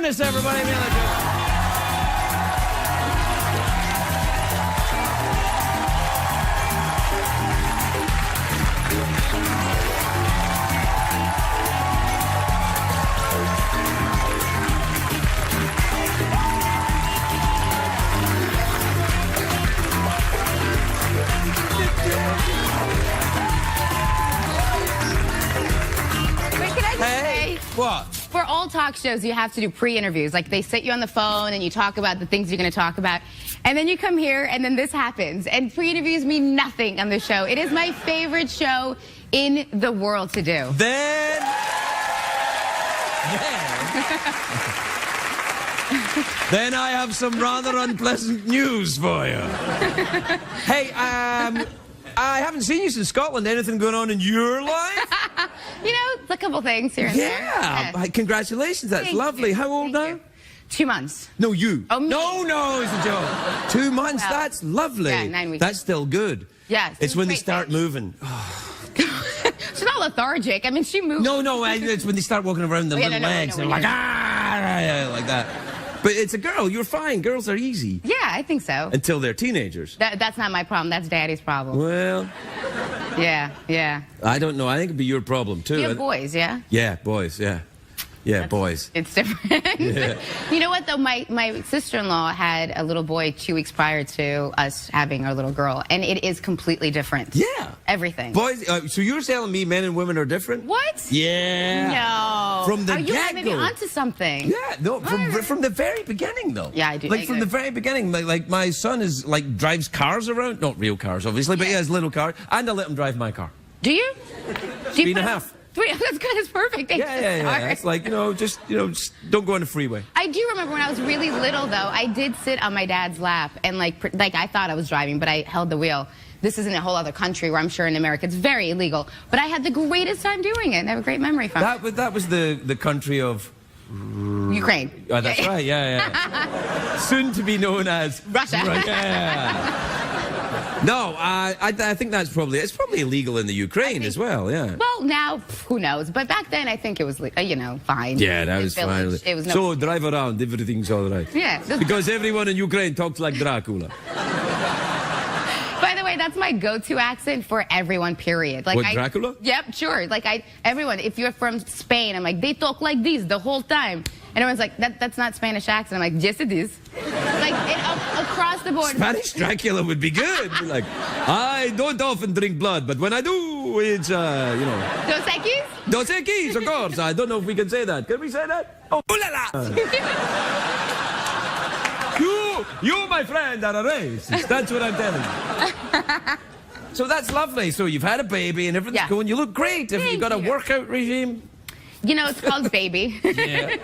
Kunis, everybody. Mila. Wait, can I just say, What? for all talk shows, you have to do pre-interviews. Like, they sit you on the phone and you talk about the things you're going to talk about. And then you come here and then this happens. And pre-interviews mean nothing on the show. It is my favorite show in the world to do. Then I have some rather unpleasant news for you. Hey, I haven't seen you since Scotland. Anything going on in your life? You know, a couple things here and there. Yeah. Congratulations. That's Thank lovely. you. How old Thank now? you. 2 months. No, you. Oh, me. No, it's a joke. 2 months. Well, That's lovely. yeah, 9 weeks. That's still good. Yes. It's when they start Great moving. She's not lethargic. I mean, she moves. No, it's when they start walking around the little legs. no, and like, like that. But it's a girl. You're fine. Girls are easy. Yeah, I think so. Until they're teenagers. That's not my problem. That's Daddy's problem. Well, Yeah. I don't know. I think it'd be your problem, too. You have boys, yeah? Yeah, boys, yeah. Yeah, boys. It's different. Yeah. You know what, though? My sister-in-law had a little boy 2 weeks prior to us having our little girl, and it is completely different. Yeah. Everything. Boys, so you're telling me men and women are different? What? Yeah. No. From the you get-go. maybe onto something. Yeah, no, from the very beginning, though. Yeah, I do. Like, from the very beginning, like my son is, like, drives cars around. Not real cars, obviously, but he has little cars, and I let him drive my car. Do you? 3.5. That's good. It's perfect. Yeah. It's like, just don't go on the freeway. I do remember when I was really little, though, I did sit on my dad's lap and, like I thought I was driving, but I held the wheel. This isn't a whole other country where I'm sure in America it's very illegal. But I had the greatest time doing it, and I have a great memory from it. That was the country of... Ukraine. Oh, that's right, yeah. Soon to be known as... Russia. No, I think it's probably illegal in the Ukraine as well, yeah. Well, now, who knows? But back then, I think it was, fine. Yeah, that was fine. It was no so drive around, everything's all right. Yeah. Because everyone in Ukraine talks like Dracula. By the way, that's my go-to accent for everyone, period. Like, what, Dracula? Yep, sure. Like, everyone, if you're from Spain, I'm like, they talk like this the whole time. And everyone's like, that's not Spanish accent. I'm like, yes, it is. Like, across the board. Spanish Dracula would be good. Like, I don't often drink blood, but when I do, it's, Dos Equis? Dos Equis, of course. I don't know if we can say that. Can we say that? Oh, ooh la la. You, my friend, are a racist. That's what I'm telling you. So that's lovely. So you've had a baby and everything's going. You look great. Have you got a workout regime? It's called baby. Yeah.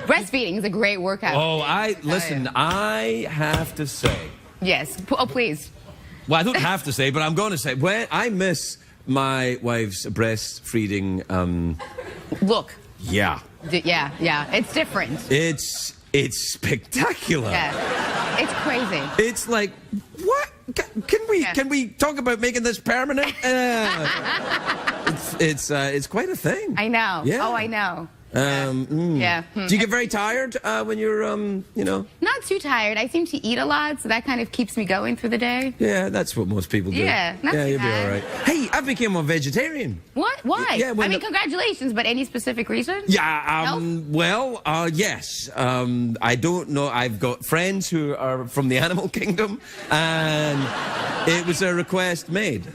Breastfeeding is a great workout. Oh, listen, I have to say. Yes. Oh, please. Well, I don't have to say, but I'm going to say, when I miss my wife's breastfeeding, Look. Yeah. Yeah. It's different. It's spectacular. Yeah. It's crazy. It's like, what? Can we talk about making this permanent? It's quite a thing. I know. Yeah. Oh, I know. Yeah. Do you get very tired when you're, Not too tired. I seem to eat a lot, so that kind of keeps me going through the day. Yeah, that's what most people do. Yeah, not yeah, too you'll be all right. Hey, I became a vegetarian. What? Why? Yeah, congratulations, but any specific reason? Yeah, yes. I don't know. I've got friends who are from the animal kingdom, and it was a request made.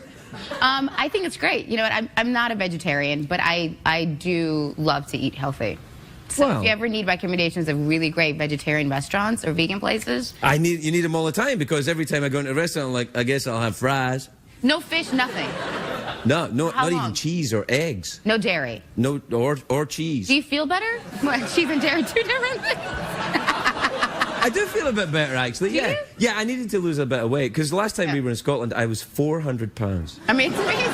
I think it's great. You know what? I'm not a vegetarian, but I do love to eat healthy. So if you ever need recommendations of really great vegetarian restaurants or vegan places, you need them all the time, because every time I go into a restaurant, I'm like, I guess I'll have fries. no fish, nothing. No, How not long? even cheese or eggs. No dairy. No, or cheese. Do you feel better? What, cheese and dairy, two different things? I do feel a bit better, actually. Do you? Yeah, I needed to lose a bit of weight, because the last time we were in Scotland, I was 400 pounds. I mean, it's amazing.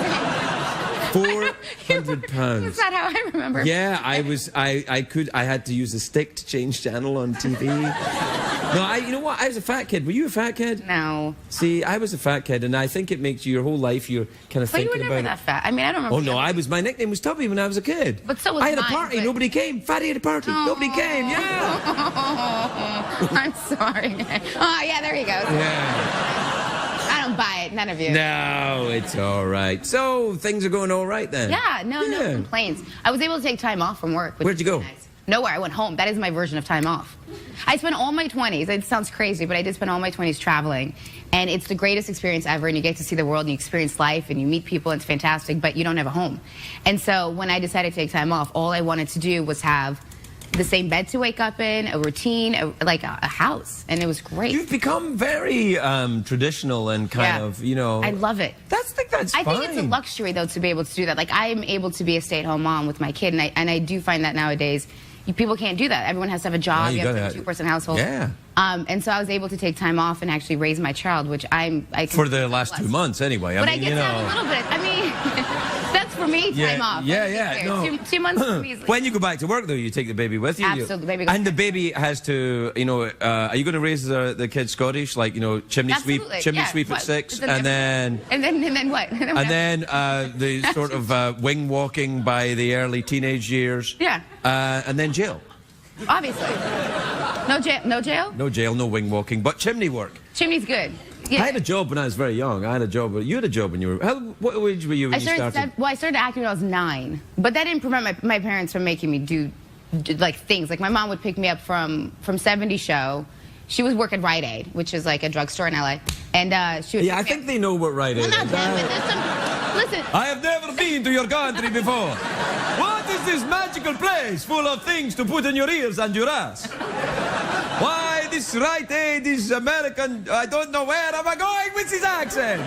400 pounds. That's not how I remember. Yeah, I had to use a stick to change channel on TV. No, you know what? I was a fat kid. Were you a fat kid? No. See, I was a fat kid, and I think it makes you your whole life. You're kind of But you thinking were never about that fat. I mean, I don't remember. Oh no, my nickname was Tubby when I was a kid. But so was I had a mine, party, but- nobody came. Fatty had a party, nobody came. Yeah. I'm sorry. Oh, yeah, there you go. Yeah. I don't buy it. None of you. No, it's all right. So things are going all right then. Yeah, no complaints. I was able to take time off from work. Where'd you go? Nice. Nowhere. I went home. That is my version of time off. I spent all my 20s. It sounds crazy, but I did spend all my 20s traveling. And it's the greatest experience ever. And you get to see the world and you experience life and you meet people. And it's fantastic, but you don't have a home. And so when I decided to take time off, all I wanted to do was have the same bed to wake up in, a routine, like a house. And it was great. You've become very traditional and kind of, you know. I love it. That's I fine. think it's a luxury, though, to be able to do that. Like, I am able to be a stay-at-home mom with my kid, and I do find that nowadays people can't do that. Everyone has to have a job. Yeah, you have to have a two-person household. Yeah. And so I was able to take time off and actually raise my child, which I can For the last 2 months, anyway. But I mean, I get you to know. have a little bit. I mean, that's for me, time off. Yeah. No. 2 months for me. When you go back to work, though, you take the baby with you. Absolutely, baby goes And the back. baby has to, you know, are you going to raise the kid Scottish, like, you know, chimney sweep Absolutely, at 6, It's and then and then what? and then the sort of wing walking by the early teenage years. Yeah. And then jail. Obviously. No jail. No jail. No jail, no wing walking, but chimney work. Chimney's good. Yeah. I had a job when I was very young. I had a job. You had a job when you were. What age were you when you started? I started acting when I was 9, but that didn't prevent my parents from making me do like things. Like my mom would pick me up from 70 show. She was working Rite Aid, which is like a drugstore in LA, and she would. Yeah, I think they know what Rite Aid is. Well, not them, but there's some. Listen. I have never been to your country before. What is this magical place full of things to put in your ears and your ass? Why, this Rite Aid is American. I don't know where am I going with this accent.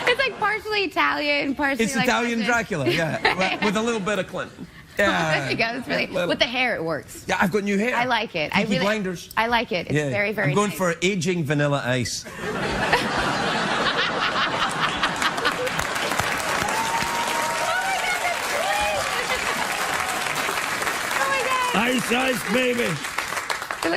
It's like partially Italian, partially It's like Italian Russian. Dracula, yeah, with a little bit of Clinton. Yeah. There you go. It's really, with the hair, it works. Yeah, I've got new hair. I like it. Peaky Blinders. I like it. It's very, very I'm going nice. for aging Vanilla Ice. Ice, ice, baby.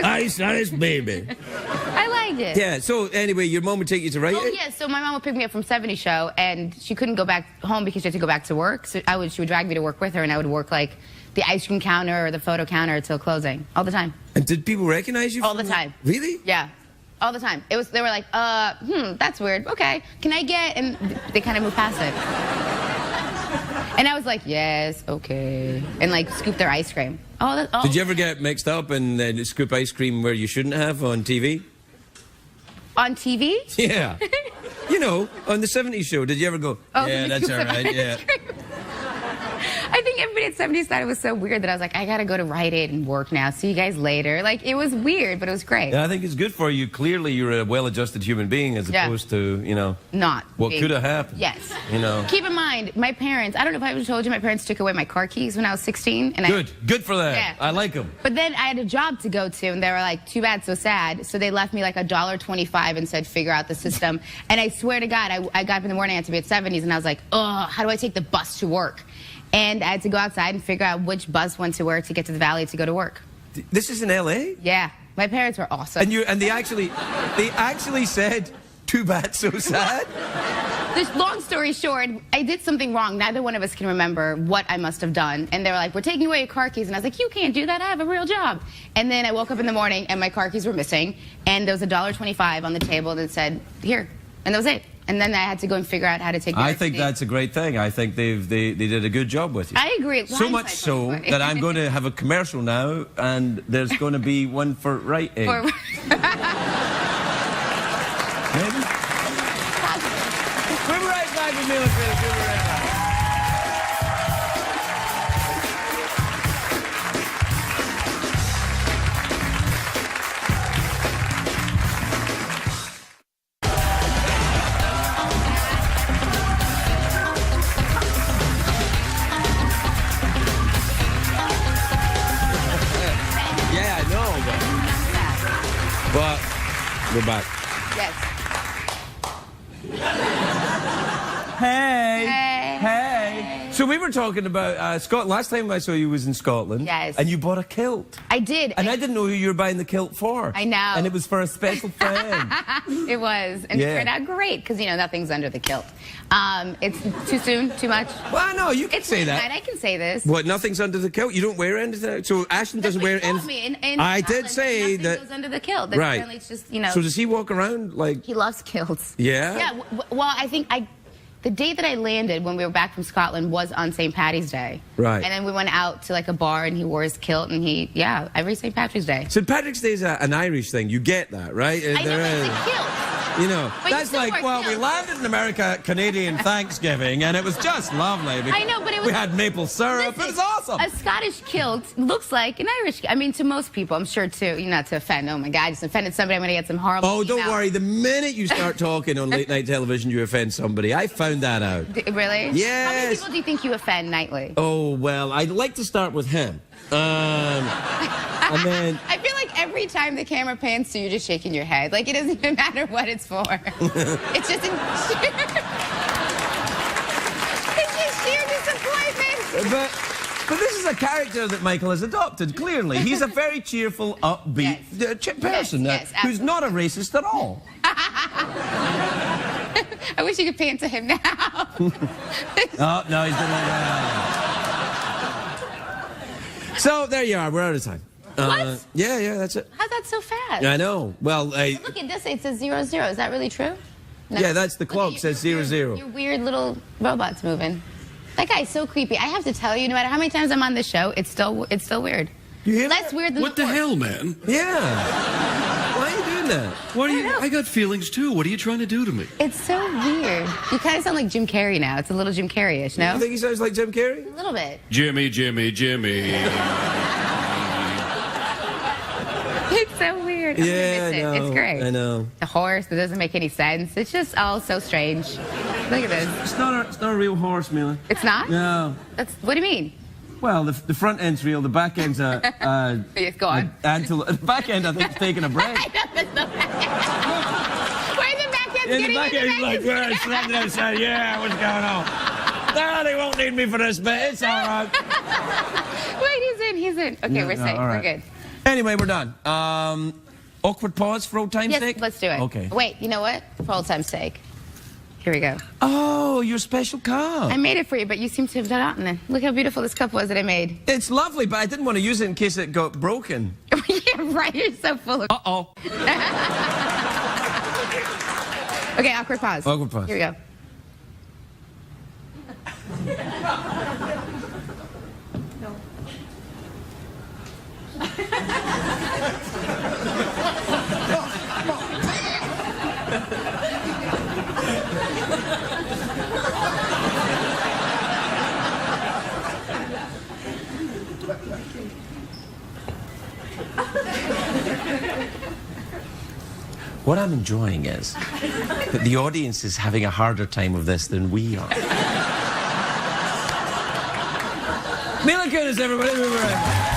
Ice, ice, baby. I like it. Yeah, so anyway, your mom would take you to Rite Aid? Oh, yeah, so my mom would pick me up from 70 show, and she couldn't go back home because she had to go back to work. So she would drag me to work with her, and I would work like the ice cream counter or the photo counter till closing, all the time. And did people recognize you? All the time. Really? Yeah, all the time. They were like, that's weird. Okay, can I get? And they kind of moved past it. And I was like, yes, okay, and like scoop their ice cream. Did you ever get mixed up and scoop ice cream where you shouldn't have on TV? On TV? Yeah. You know, on the 70s show, did you ever go, yeah, that's all right, yeah. I think everybody at 70s thought it was so weird that I was like, I gotta go to Rite Aid and work now. See you guys later. Like, it was weird, but it was great. Yeah, I think it's good for you. Clearly, you're a well-adjusted human being as opposed to, you know, not what being, could have happened. Yes. You know. Keep in mind, my parents, I don't know if I ever told you, my parents took away my car keys when I was 16. And Good for that. Yeah. I like them. But then I had a job to go to, and they were like, too bad, so sad. So they left me like $1.25 and said, figure out the system. And I swear to God, I got up in the morning, I had to be at 70s, and I was like, oh, how do I take the bus to work? And I had to go outside and figure out which bus went to where to get to the valley to go to work. This is in L.A.? Yeah. My parents were awesome. And they actually said, too bad, so sad? This long story short, I did something wrong. Neither one of us can remember what I must have done. And they were like, we're taking away your car keys. And I was like, you can't do that. I have a real job. And then I woke up in the morning and my car keys were missing. And there was $1.25 on the table that said, here. And that was it. And then I had to go and figure out how to take the I think that's a great thing. I think they did a good job with you. I agree. So much so that I'm going to have a commercial now, and there's going to be one for Rite Aid. Maybe? We'll be right back with Mila. We'll be right back. Yeah, I know, but we're back. Yes. Hey. Hey. So we were talking about Scotland. Last time I saw you was in Scotland. Yes. And you bought a kilt. I did. And I didn't know who you were buying the kilt for. I know. And it was for a special friend. It was. And Yeah. it turned out great, because, you know, nothing's under the kilt. It's too soon, too much. Well, no, you can It's say late that. night, I can say this. What, nothing's under the kilt? You don't wear anything? So Ashton doesn't wear anything? I did say nothing that. goes under the kilt. That Right. Apparently it's just, you know. So does he walk around like... He loves kilts. Yeah? Yeah, well, I think the day that I landed when we were back from Scotland was on St. Paddy's Day. Right. And then we went out to like a bar and he wore his kilt and every St. Patrick's Day. St. Patrick's Day is an Irish thing. You get that, right? I know, it's a kilt. You know, But that's you still like, wear well, we kilts. landed in America, Canadian Thanksgiving, and it was just lovely. I know, but it was... We had maple syrup. It was awesome. A Scottish kilt looks like an Irish... I mean, to most people, I'm sure, too. Not to offend. Oh, my God, I just offended somebody. I'm going to get some horrible Oh, don't email. worry. The minute you start talking on late night television, you offend somebody. I found that out. Really? Yes. How many people do you think you offend nightly? Oh, well, I'd like to start with him. And then... I feel like every time the camera pans to you, you're just shaking your head. Like, it doesn't even matter what it's for. It's just sheer disappointment. But this is a character that Michael has adopted, clearly. He's a very cheerful, upbeat person Yes, who's not a racist at all. I wish you could pan to him now. Oh, no, he's doing that. So, there you are. We're out of time. What? Yeah, that's it. How's that so fast? I know. Well, Look at this. It says 00. Is that really true? No. Yeah, that's the clock. Says 00. Your weird little robots moving. That guy's so creepy. I have to tell you, no matter how many times I'm on the show, it's still weird. You hear Less weird than What the hell, man? Yeah. Why are you doing that? What are you? I got feelings too. What are you trying to do to me? It's so weird. You kind of sound like Jim Carrey now. It's a little Jim Carrey-ish, no? You think he sounds like Jim Carrey? A little bit. Jimmy, Jimmy, Jimmy. It's so weird. I'm gonna miss it. It's great. I know. The horse that doesn't make any sense. It's just all so strange. Look at this. It's not a real horse, Mila. It's not? No. What do you mean? Well, the front end's real. The back end's Yes, go on. the back end, I think, is taking a break. Where's the back end? Yeah, the back end's like, well, it's standing outside. Yeah, what's going on? No, they won't need me for this bit. It's all right. Wait, he's in. Okay, we're safe. all right. We're good. Anyway, we're done. Awkward pause for old time's Yes, sake? let's do it. Okay. Wait, you know what? For old time's sake. Here we go. Oh, your special cup. I made it for you, but you seem to have forgotten it. Look how beautiful this cup was that I made. It's lovely, but I didn't want to use it in case it got broken. Yeah, right. You're so full of... Uh-oh. Okay, awkward pause. Awkward pause. Here we go. What I'm enjoying is that the audience is having a harder time of this than we are. Mila Kunis, everybody. We'll be right back.